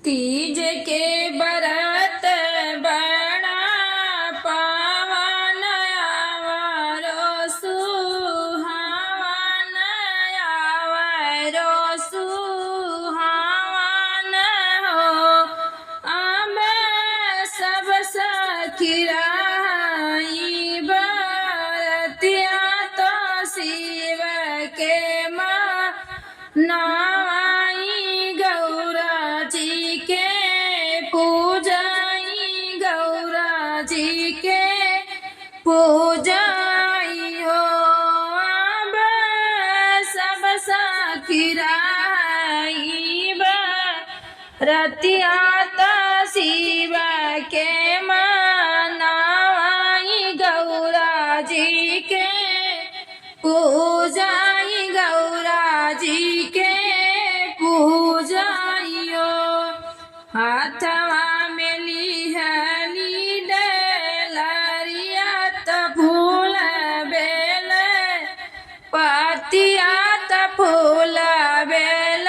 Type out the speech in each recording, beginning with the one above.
तीज के बरत बड़ा पावन आवरो सुहावन आवरो सुहावन हो। आमे सब सखिराई बरतिया तो शिव के नाई गौरा जी के पूजाई गौरा जी के पूजाई हो। अब सब सखिराई बरतिया तो शिव के मनाई गौरा जी के पूजाई गौरा जी के पूजाइयो। हाथवा में लिहली डलरिया त फूल बेल पतिया त फूल बेल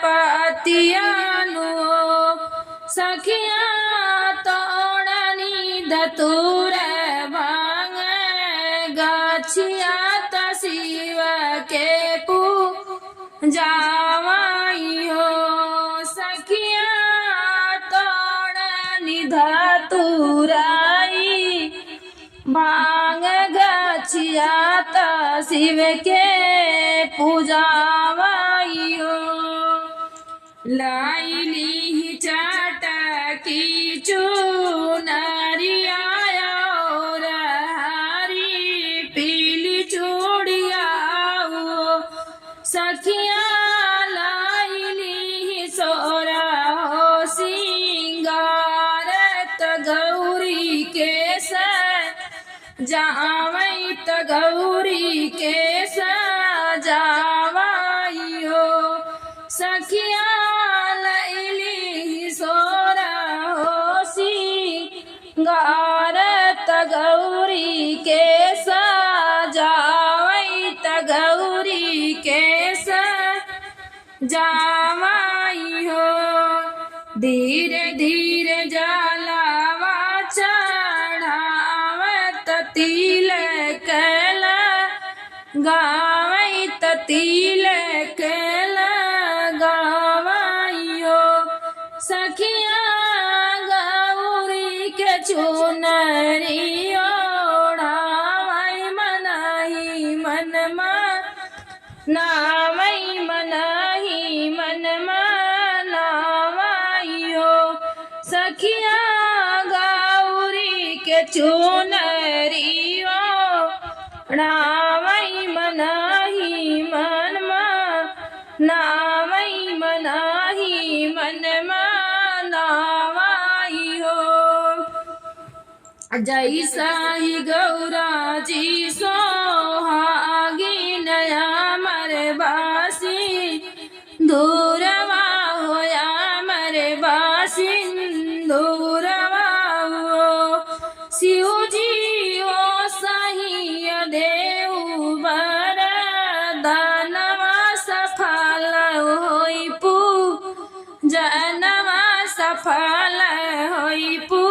पतिया नु सखिया तोड़नी धतूर भांग गाछिया त शिव के पूजावाई हो। सखिया तोड़नी धतूराई भांग गाछिया त शिव के पूजावाई हो। लाइली चाटकी चुनरिया और हरी पीली चूड़िया सखिया लाइली सोरा हो सिंगार त गौरी के सजावई त गौरी के सजावई हो। सखिया लाइली सोरा हो सिंगार त गौरी के सजावई त गौरी के सजावई हो। धीरे धीरे जलावा चढ़ावत तिलक लगावई त तिलक लगावई हो। सखिया गौरी के चुनरी ओढ़ावई मनाही मनमा नावई मनाही मनमा नावई हो। सखिया गौरी के चुनरी ओढ़ावई मनाही मनमा नावई मनाही मनमा नावई हो। जैसा ही गौरा जी सोहागी नया मरबासी दूरवा होया मरबासी दूरवा हो। शिव जी ओ सही देव बर दानवा सफल होई पू जनवा सफल होई पू